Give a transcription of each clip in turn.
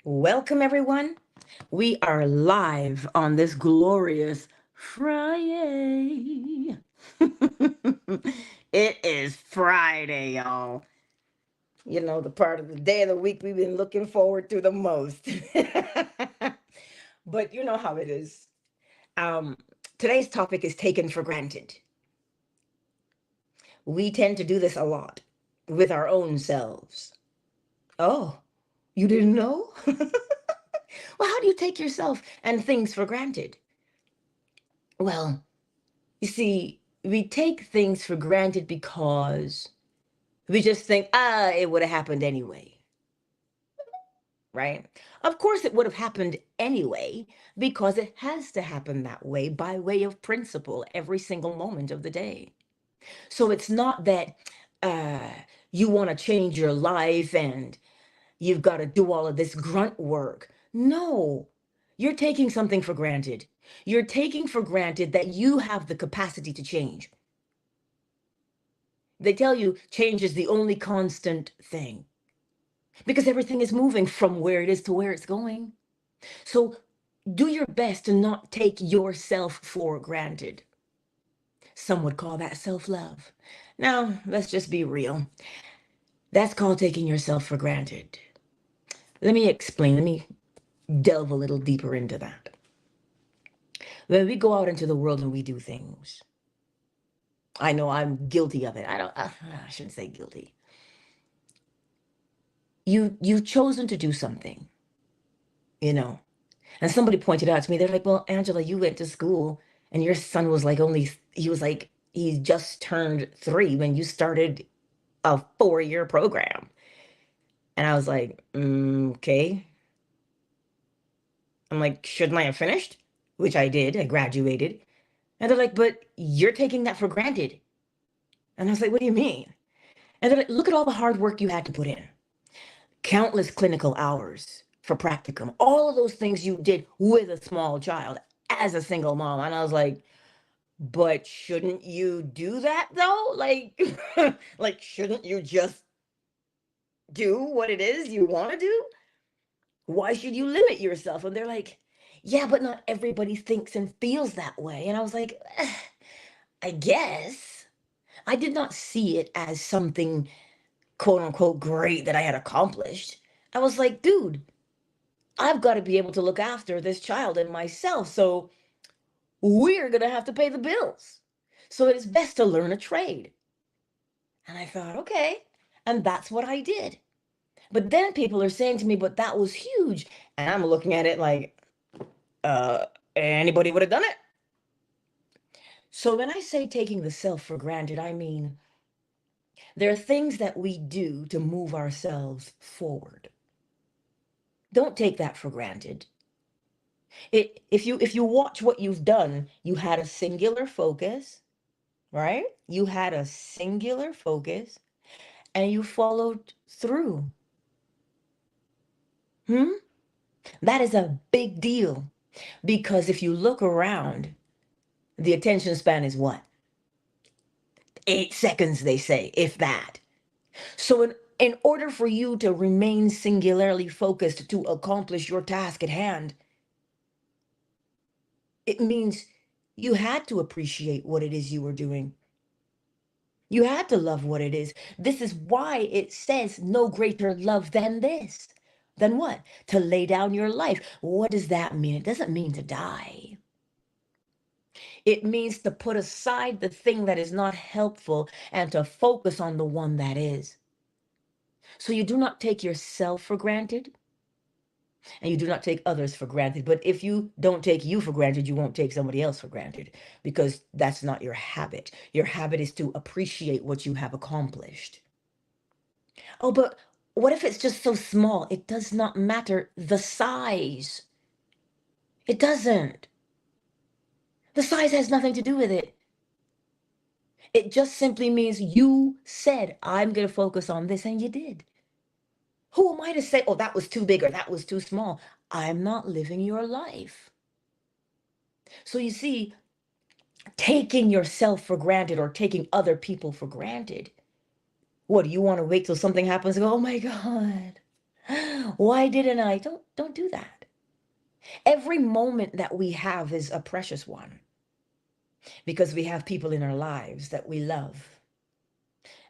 Welcome, everyone. We are live on this glorious Friday. It is Friday, y'all. You know, the part of the day of the week we've been looking forward to the most. But you know how it is. Um, Today's topic is taken for granted. We tend to do this a lot with our own selves. Oh, you didn't know? Well, how do you take yourself and things for granted? Well, you see, we take things for granted because we just think, it would have happened anyway, right? Of course, it would have happened anyway because it has to happen that way by way of principle every single moment of the day. So it's not that uh, you want to change your life and you've got to do all of this grunt work. No, you're taking something for granted. You're taking for granted that you have the capacity to change. They tell you change is the only constant thing because everything is moving from where it is to where it's going. So do your best to not take yourself for granted. Some would call that self-love. Now, let's just be real. That's called taking yourself for granted. Let me explain. Let me delve a little deeper into that. When we go out into the world and we do things, I know I'm guilty of it. I shouldn't say guilty. You've chosen to do something, you know. And somebody pointed out to me, they're like, well, Angela, you went to school and your son was like he just turned 3 when you started a 4-year program. And I was like, okay. I'm like, shouldn't I have finished? Which I did. I graduated. And they're like, but you're taking that for granted. And I was like, what do you mean? And they're like, look at all the hard work you had to put in. Countless clinical hours for practicum, all of those things you did with a small child as a single mom. And I was like, but shouldn't you do that though? Like, like, shouldn't you just do what it is you want to do? Why should you limit yourself? And they're like, yeah, but not everybody thinks and feels that way. And I was like, I guess. I did not see it as something quote unquote great that I had accomplished. I was like, dude, I've got to be able to look after this child and myself. So we're going to have to pay the bills. So it is best to learn a trade. And I thought, okay. And that's what I did. But then people are saying to me, but that was huge. And I'm looking at it like, anybody would have done it. So when I say taking the self for granted, I mean, there are things that we do to move ourselves forward. Don't take that for granted. If you watch what you've done, you had a singular focus, right? You had a singular focus and you followed through. That is a big deal because if you look around, the attention span is what? 8 seconds, they say, if that. So in order for you to remain singularly focused to accomplish your task at hand, it means you had to appreciate what it is you were doing. You had to love what it is. This is why it says no greater love than this. Than what? To lay down your life. What does that mean? It doesn't mean to die. It means to put aside the thing that is not helpful and to focus on the one that is. So you do not take yourself for granted and you do not take others for granted. But if you don't take you for granted, you won't take somebody else for granted because that's not your habit. Your habit is to appreciate what you have accomplished. Oh, but what if it's just so small? It does not matter the size. It doesn't. The size has nothing to do with it. It just simply means you said, I'm going to focus on this, and you did. Who am I to say, oh, that was too big or that was too small? I'm not living your life. So you see, taking yourself for granted or taking other people for granted. What, do you want to wait till something happens and go, oh my God, Why didn't I? Don't do that. Every moment that we have is a precious one because we have people in our lives that we love.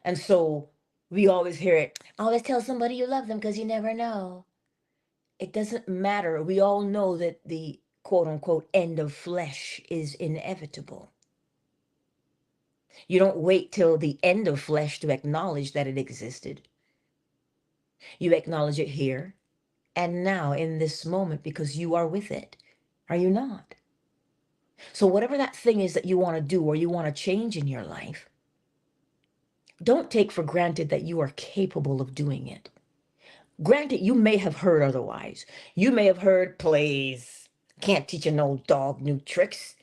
And so we always hear it, always tell somebody you love them because you never know. It doesn't matter. We all know that the quote unquote end of flesh is inevitable. You don't wait till the end of flesh to acknowledge that it existed. You acknowledge it here and now in this moment because you are with it. Are you not? So whatever that thing is that you want to do or you want to change in your life, don't take for granted that you are capable of doing it. Granted, you may have heard otherwise. You may have heard, please, can't teach an old dog new tricks.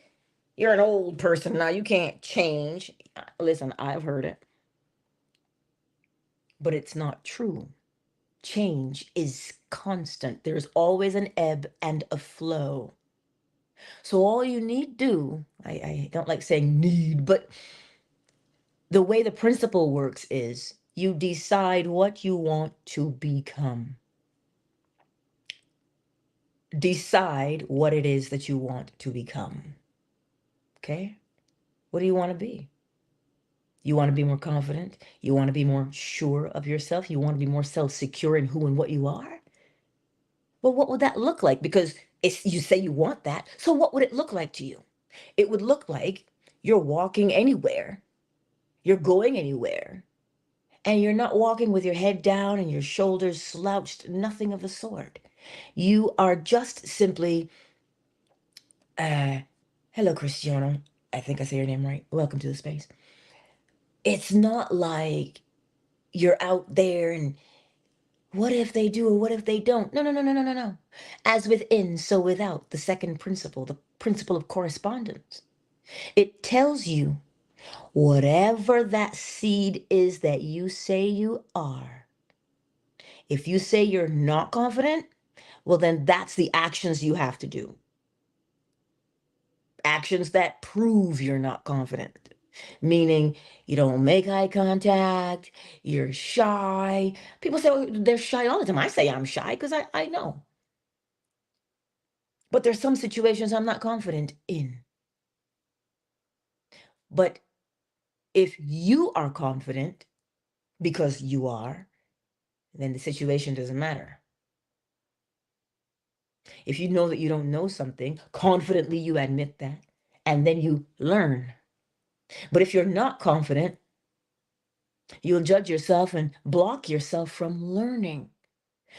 You're an old person now. You can't change. Listen, I've heard it. But it's not true. Change is constant. There's always an ebb and a flow. So all you need do, I don't like saying need, but the way the principle works is you decide what you want to become. Decide what it is that you want to become. Okay? What do you want to be? You want to be more confident? You want to be more sure of yourself? You want to be more self-secure in who and what you are? Well, what would that look like? Because you say you want that. So what would it look like to you? It would look like you're walking anywhere. You're going anywhere. And you're not walking with your head down and your shoulders slouched, nothing of the sort. You are just simply, hello, Cristiano. I think I say your name right. Welcome to the space. It's not like you're out there and what if they do or what if they don't? No, no, no, no, no, no, no. As within, so without, the second principle, the principle of correspondence. It tells you whatever that seed is that you say you are. If you say you're not confident, well, then that's the actions you have to do. Actions that prove you're not confident. Meaning you don't make eye contact, you're shy. People say, oh, they're shy all the time. I say I'm shy because I know. But there's some situations I'm not confident in. But if you are confident, because you are, then the situation doesn't matter. If you know that you don't know something, confidently you admit that, and then you learn. But if you're not confident, you'll judge yourself and block yourself from learning.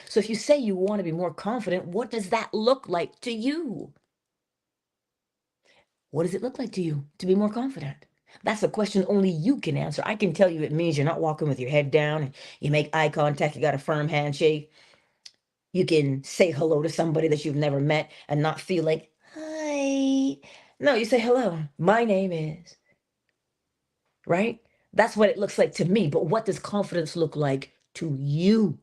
So if you say you want to be more confident, what does that look like to you? What does it look like to you to be more confident? That's a question only you can answer. I can tell you it means you're not walking with your head down and you make eye contact, you got a firm handshake. You can say hello to somebody that you've never met and not feel like, hi. No, you say hello. My name is, right? That's what it looks like to me. But what does confidence look like to you?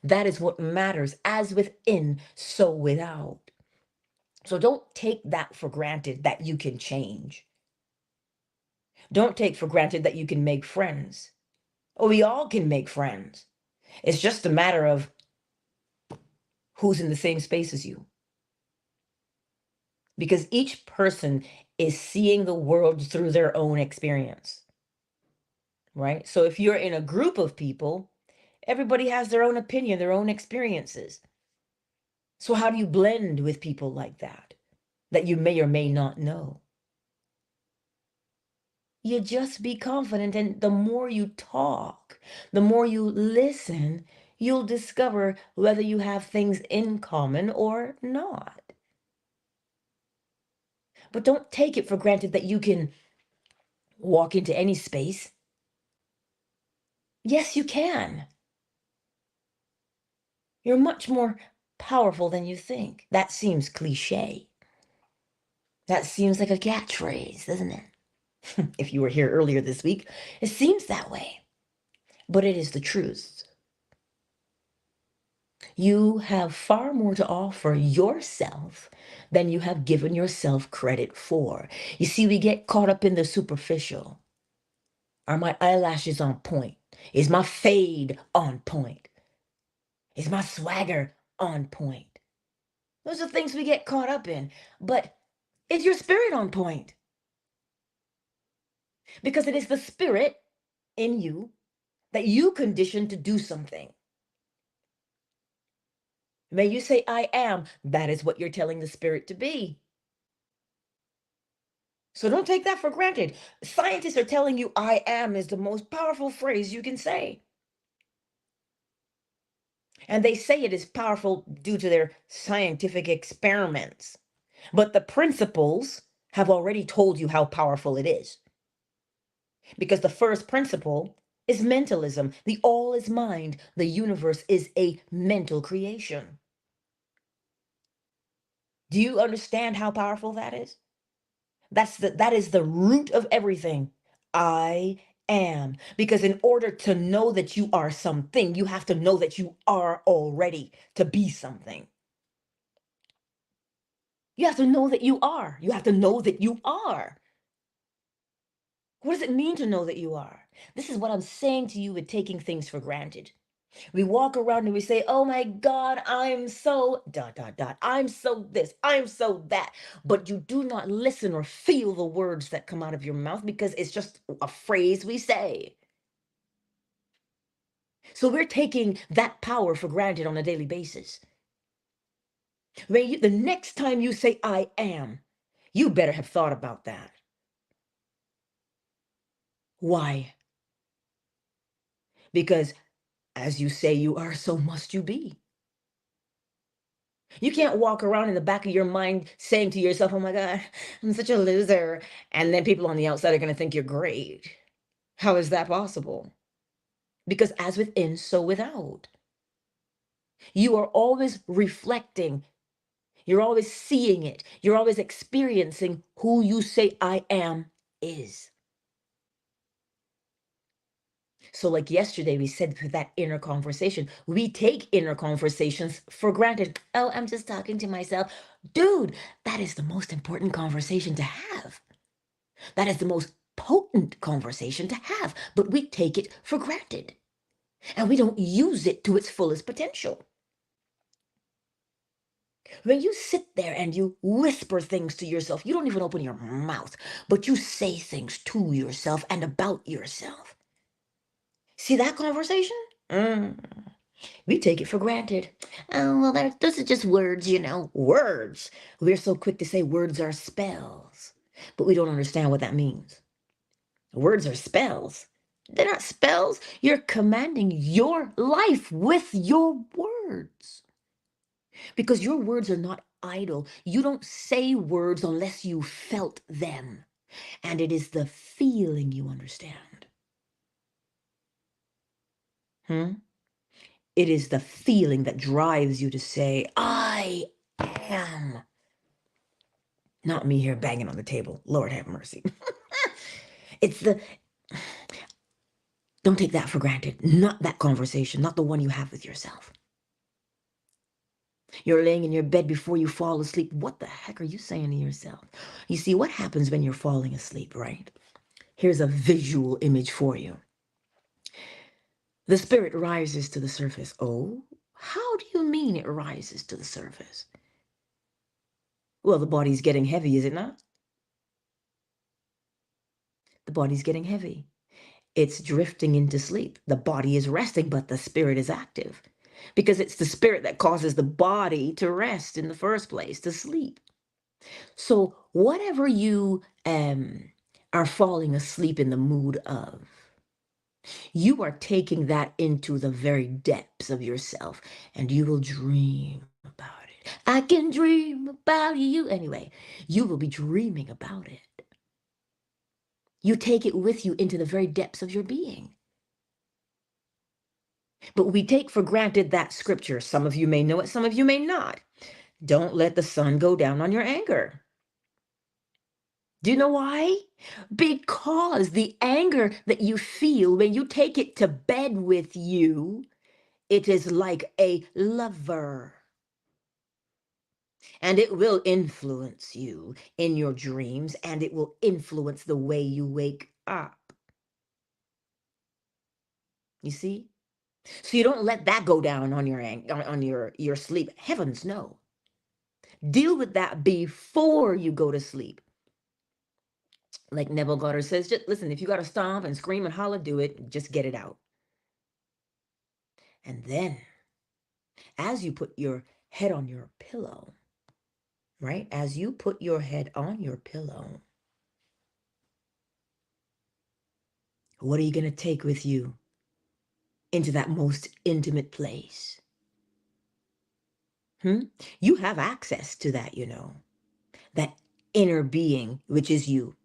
That is what matters. As within, so without. So don't take that for granted that you can change. Don't take for granted that you can make friends. Oh, we all can make friends. It's just a matter of who's in the same space as you. Because each person is seeing the world through their own experience, right? So if you're in a group of people, everybody has their own opinion, their own experiences. So how do you blend with people like that you may or may not know? You just be confident, and the more you talk, the more you listen, you'll discover whether you have things in common or not. But don't take it for granted that you can walk into any space. Yes, you can. You're much more powerful than you think. That seems cliche. That seems like a catchphrase, doesn't it? If you were here earlier this week, it seems that way. But it is the truth. You have far more to offer yourself than you have given yourself credit for. You see, we get caught up in the superficial. Are my eyelashes on point? Is my fade on point? Is my swagger on point? Those are things we get caught up in. But is your spirit on point? Because it is the spirit in you that you condition to do something. When you say, I am, that is what you're telling the spirit to be. So don't take that for granted. Scientists are telling you, I am is the most powerful phrase you can say. And they say it is powerful due to their scientific experiments. But the principles have already told you how powerful it is. Because the first principle is mentalism. The all is mind. The universe is a mental creation. Do you understand how powerful that is? That is the root of everything. I am. Because in order to know that you are something, you have to know that you are already to be something. You have to know that you are. You have to know that you are. What does it mean to know that you are? This is what I'm saying to you with taking things for granted. We walk around and we say, oh my God, I'm so ... I'm so this, I'm so that. But you do not listen or feel the words that come out of your mouth because it's just a phrase we say. So we're taking that power for granted on a daily basis. The next time you say, I am, you better have thought about that. Why? Because as you say you are, so must you be. You can't walk around in the back of your mind saying to yourself, oh my God, I'm such a loser. And then people on the outside are going to think you're great. How is that possible? Because as within, so without. You are always reflecting. You're always seeing it. You're always experiencing who you say I am is. So like yesterday, we said for that inner conversation, we take inner conversations for granted. Oh, I'm just talking to myself. Dude, that is the most important conversation to have. That is the most potent conversation to have, but we take it for granted and we don't use it to its fullest potential. When you sit there and you whisper things to yourself, you don't even open your mouth, but you say things to yourself and about yourself. See that conversation? We take it for granted. Oh, well, those are just words, words. We're so quick to say words are spells, but we don't understand what that means. Words are spells. They're not spells. You're commanding your life with your words. Because your words are not idle. You don't say words unless you felt them. And it is the feeling you understand. It is the feeling that drives you to say, I am. Not me here banging on the table. Lord have mercy. Don't take that for granted. Not that conversation, not the one you have with yourself. You're laying in your bed before you fall asleep. What the heck are you saying to yourself? You see, what happens when you're falling asleep, right? Here's a visual image for you. The spirit rises to the surface. Oh, how do you mean it rises to the surface? Well, the body's getting heavy, is it not? The body's getting heavy. It's drifting into sleep. The body is resting, but the spirit is active. Because it's the spirit that causes the body to rest in the first place, to sleep. So whatever you are falling asleep in the mood of, you are taking that into the very depths of yourself, and you will dream about it. I can dream about you. Anyway, you will be dreaming about it. You take it with you into the very depths of your being. But we take for granted that scripture. Some of you may know it, some of you may not. Don't let the sun go down on your anger. Do you know why? Because the anger that you feel when you take it to bed with you, it is like a lover. And it will influence you in your dreams, and it will influence the way you wake up. You see? So you don't let that go down on your sleep. Heavens no. Deal with that before you go to sleep. Like Neville Goddard says, just listen, if you got to stomp and scream and holler, do it. Just get it out. And then, as you put your head on your pillow, right? As you put your head on your pillow, what are you going to take with you into that most intimate place? You have access to that, that inner being, which is you.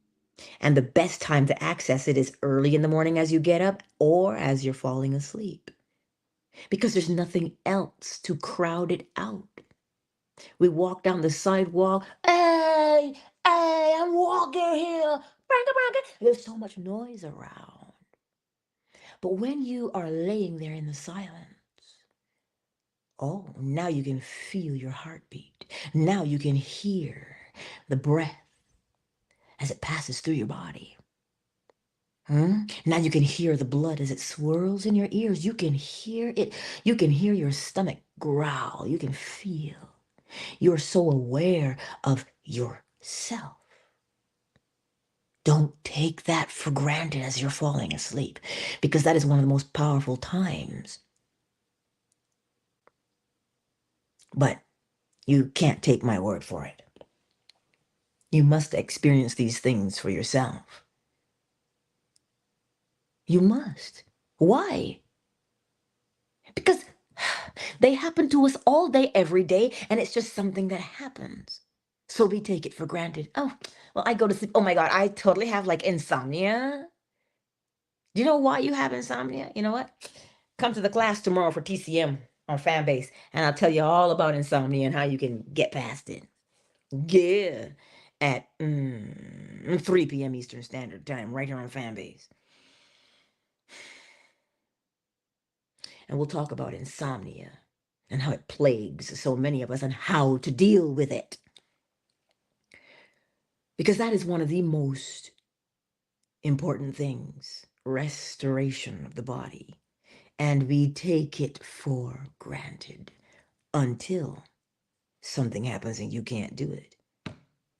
And the best time to access it is early in the morning as you get up or as you're falling asleep. Because there's nothing else to crowd it out. We walk down the sidewalk. Hey, I'm walking here. There's so much noise around. But when you are laying there in the silence, oh, now you can feel your heartbeat. Now you can hear the breath as it passes through your body. Now you can hear the blood as it swirls in your ears. You can hear it. You can hear your stomach growl. You can feel. You're so aware of yourself. Don't take that for granted as you're falling asleep, because that is one of the most powerful times. But you can't take my word for it. You must experience these things for yourself. You must. Why? Because they happen to us all day, every day, and it's just something that happens. So we take it for granted. Oh, well, I go to sleep. Oh my God, I totally have like insomnia. Do you know why you have insomnia? You know what? Come to the class tomorrow for TCM on Fanbase, and I'll tell you all about insomnia and how you can get past it. Yeah, at 3 p.m. Eastern Standard Time, right here on Fanbase. And we'll talk about insomnia and how it plagues so many of us and how to deal with it. Because that is one of the most important things, restoration of the body. And we take it for granted until something happens and you can't do it.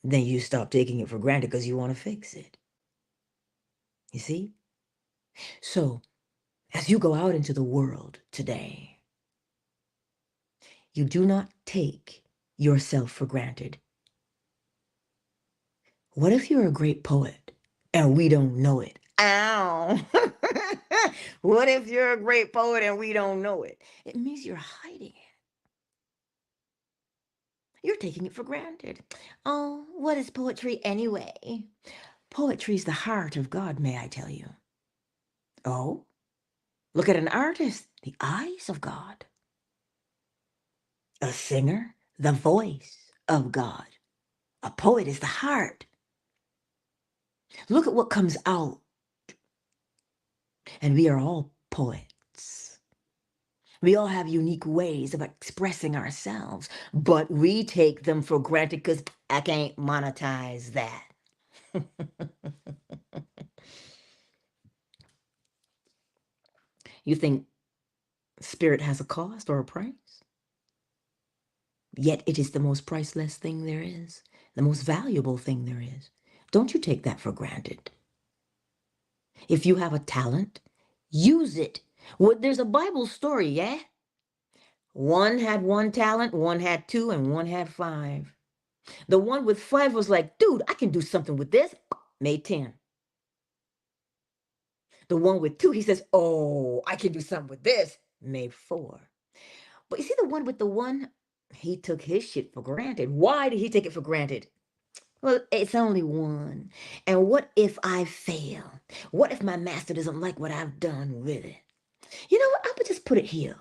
Then you stop taking it for granted because you want to fix it. You see? So, as you go out into the world today, you do not take yourself for granted. What if you're a great poet and we don't know it? Ow! What if you're a great poet and we don't know it? It means you're hiding it. You're taking it for granted. Oh, what is poetry anyway? Poetry is the heart of God, may I tell you. Oh, look at an artist, the eyes of God. A singer, the voice of God. A poet is the heart. Look at what comes out. And we are all poets. We all have unique ways of expressing ourselves, but we take them for granted because I can't monetize that. You think spirit has a cost or a price? Yet it is the most priceless thing there is, the most valuable thing there is. Don't you take that for granted. If you have a talent, use it. Well, there's a Bible story, yeah? One had 1 talent, one had 2, and one had 5. The one with 5 was like, dude, I can do something with this. Made 10. The one with 2, he says, oh, I can do something with this. Made 4. But you see the one with the 1, he took his shit for granted. Why did he take it for granted? Well, it's only 1. And what if I fail? What if my master doesn't like what I've done with it? You know what? I would just put it here.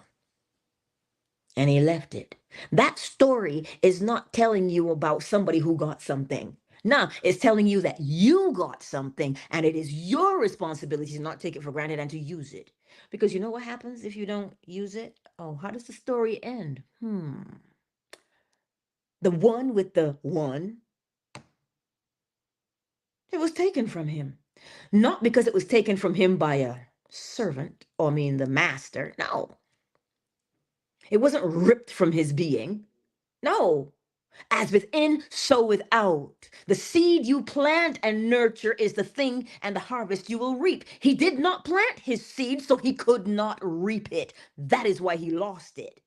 And he left it. That story is not telling you about somebody who got something. No, it's telling you that you got something and it is your responsibility to not take it for granted and to use it. Because you know what happens if you don't use it? Oh, how does the story end? The one with the 1, it was taken from him. Not because it was taken from him by a servant, or I mean the master. No. It wasn't ripped from his being. No. As within, so without. The seed you plant and nurture is the thing, and the harvest you will reap. He did not plant his seed, so he could not reap it. That is why he lost it.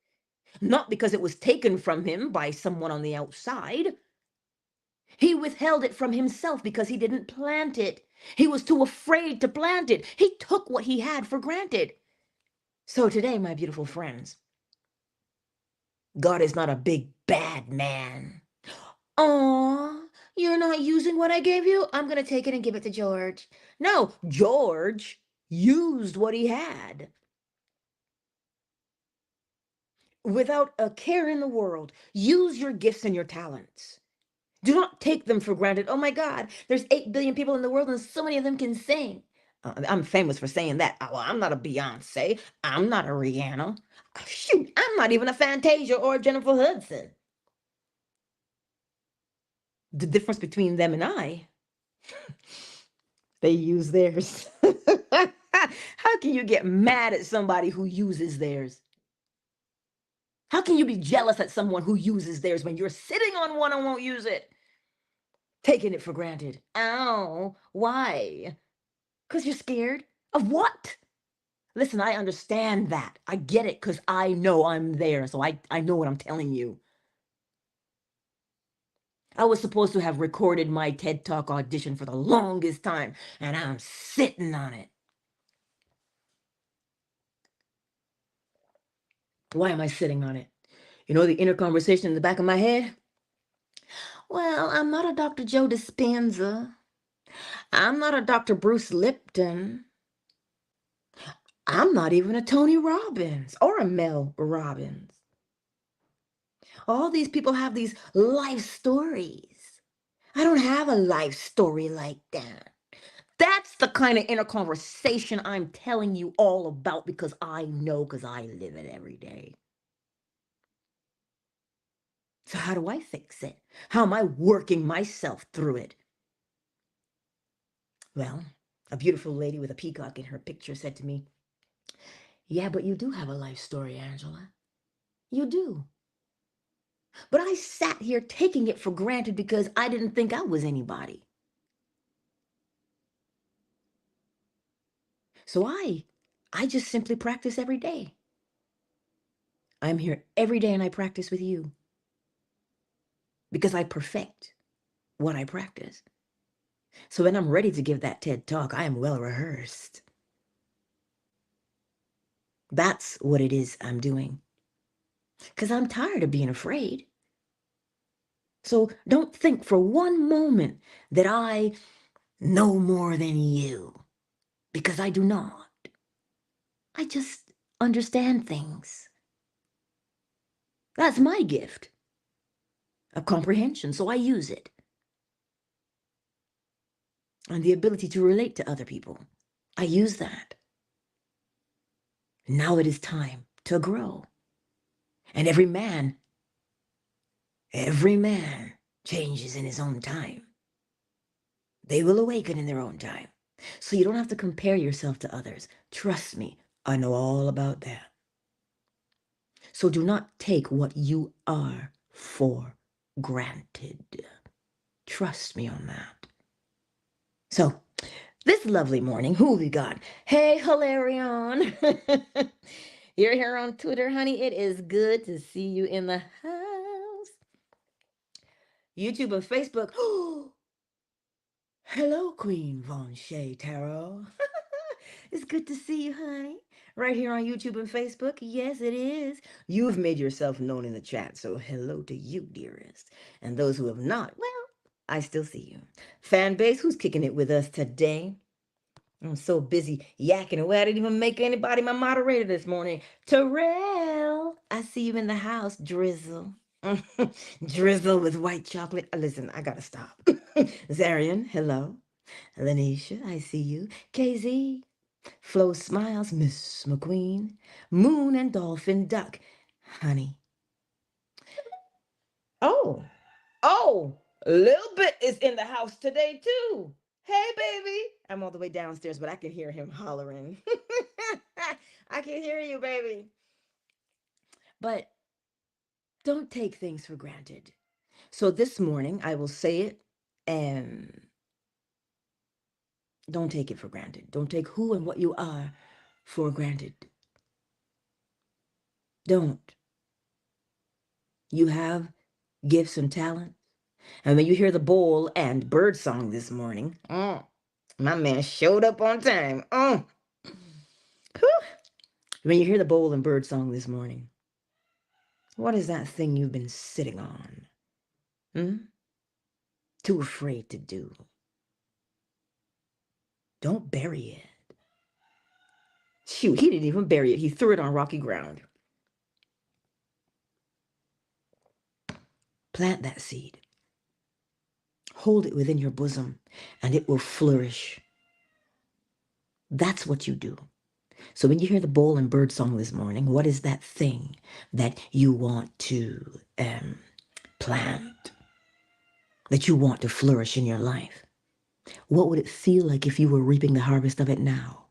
Not because it was taken from him by someone on the outside. He withheld it from himself because he didn't plant it. He was too afraid to plant it. He took what he had for granted. So today, my beautiful friends, God is not a big bad man. Aw, you're not using what I gave you? I'm going to take it and give it to George. No, George used what he had without a care in the world. Use your gifts and your talents. Do not take them for granted. Oh my God, there's 8 billion people in the world and so many of them can sing. I'm famous for saying that. Well, I'm not a Beyonce. I'm not a Rihanna. Shoot, I'm not even a Fantasia or a Jennifer Hudson. The difference between them and I, they use theirs. How can you get mad at somebody who uses theirs? How can you be jealous at someone who uses theirs when you're sitting on one and won't use it? Taking it for granted. Oh, why? Because you're scared of what? Listen, I understand that. I get it because I know I'm there. So I know what I'm telling you. I was supposed to have recorded my TED Talk audition for the longest time, and I'm sitting on it. Why am I sitting on it? You know the inner conversation in the back of my head? Well, I'm not a Dr. Joe Dispenza. I'm not a Dr. Bruce Lipton. I'm not even a Tony Robbins or a Mel Robbins. All these people have these life stories. I don't have a life story like that. That's the kind of inner conversation I'm telling you all about because I know, because I live it every day. So how do I fix it? How am I working myself through it? Well, a beautiful lady with a peacock in her picture said to me, yeah, but you do have a life story, Angela. You do. But I sat here taking it for granted because I didn't think I was anybody. So I just simply practice every day. I'm here every day and I practice with you because I perfect what I practice. So when I'm ready to give that TED Talk, I am well rehearsed. That's what it is I'm doing. Because I'm tired of being afraid. So don't think for one moment that I know more than you, because I do not. I just understand things. That's my gift of comprehension, so I use it. And the ability to relate to other people, I use that. Now it is time to grow. And every man changes in his own time. They will awaken in their own time. So you don't have to compare yourself to others. Trust me, I know all about that. So do not take what you are for granted. Trust me on that. So this lovely morning, who we got? Hey, Hilarion. You're here on Twitter, honey. It is good to see you in the house. YouTube and Facebook. Hello, Queen Von Shea Tarot. It's good to see you, honey. Right here on YouTube and Facebook. Yes, it is. You've made yourself known in the chat, so hello to you, dearest. And those who have not, well, I still see you. Fan base, who's kicking it with us today? I'm so busy yakking away. I didn't even make anybody my moderator this morning. Terrell, I see you in the house, Drizzle. Drizzle with white chocolate. Listen, I gotta stop. Zarian, hello. Lanisha, I see you. KZ, Flo Smiles, Miss McQueen, Moon and Dolphin Duck, honey. Oh, Lil Bit is in the house today too. Hey, baby. I'm all the way downstairs, but I can hear him hollering. I can hear you, baby. But don't take things for granted. So this morning, I will say it, and don't take it for granted. Don't take who and what you are for granted. Don't. You have gifts and talents. And when you hear the bowl and bird song this morning, my man showed up on time. When you hear the bowl and bird song this morning, what is that thing you've been sitting on? Too afraid to do. Don't bury it. Shoot, he didn't even bury it. He threw it on rocky ground. Plant that seed. Hold it within your bosom, and it will flourish. That's what you do. So when you hear the bowl and bird song this morning, what is that thing that you want to plant, that you want to flourish in your life? What would it feel like if you were reaping the harvest of it now?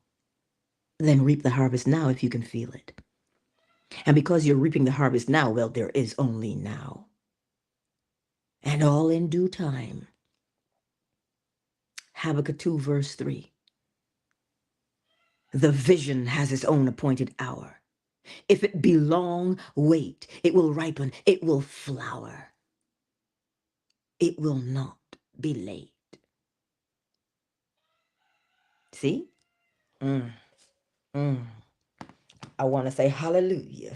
Then reap the harvest now if you can feel it. And because you're reaping the harvest now, well, there is only now. And all in due time. Habakkuk 2, verse 3. The vision has its own appointed hour. If it be long, wait. It will ripen. It will flower. It will not be late. See? I want to say hallelujah.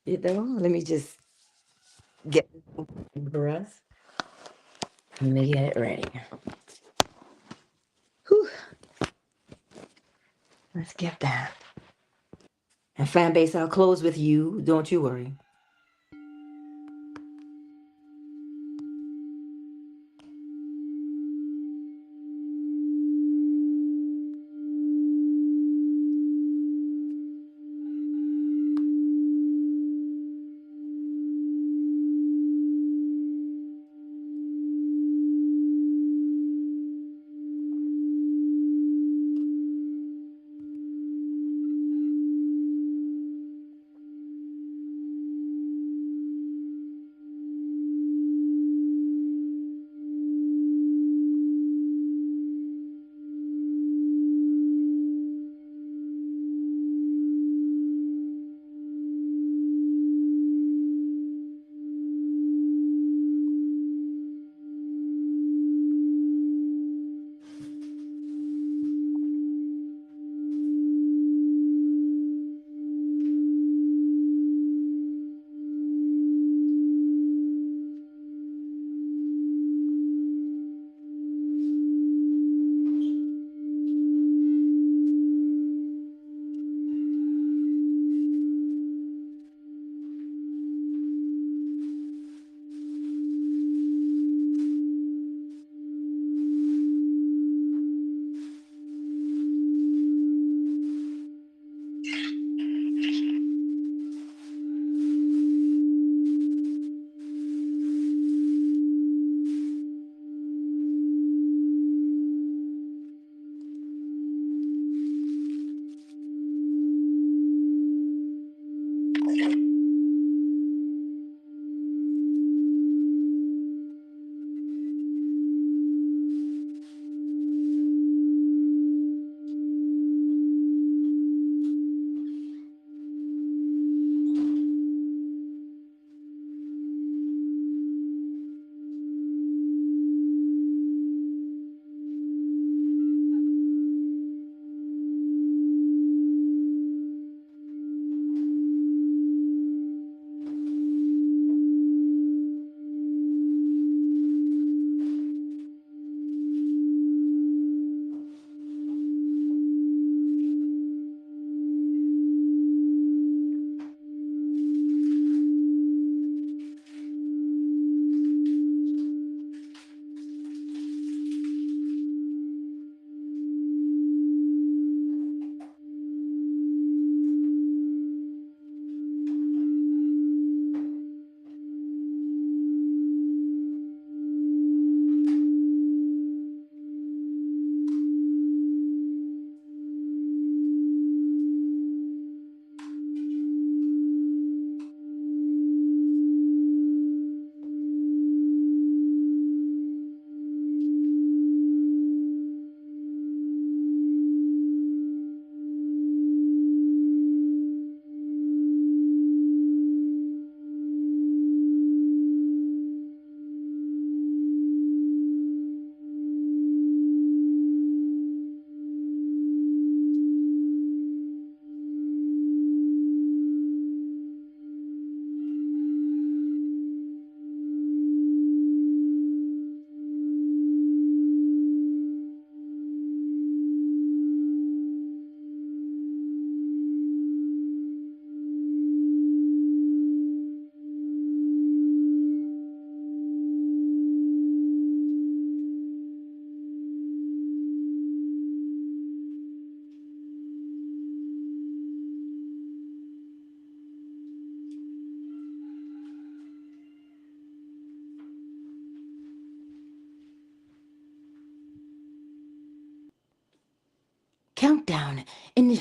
Let me just get for us. Let me get it ready. Whew. Let's get that. And fan base, I'll close with you. Don't you worry.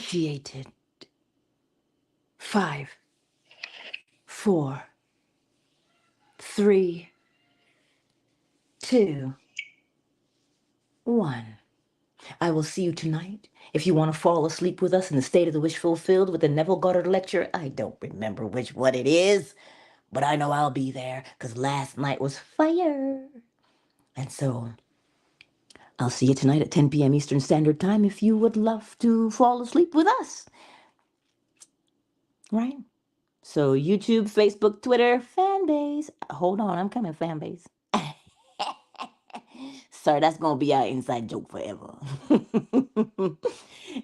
initiated. 5, 4, 3, 2, 1. I will see you tonight. If you want to fall asleep with us in the State of the Wish Fulfilled with the Neville Goddard lecture, I don't remember which one it is, but I know I'll be there because last night was fire. And so I'll see you tonight at 10 p.m. Eastern Standard Time if you would love to fall asleep with us. Right? So YouTube, Facebook, Twitter, fan base. Hold on, I'm coming, fan base. Sorry, that's going to be our inside joke forever.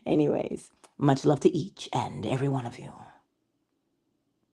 Anyways, much love to each and every one of you.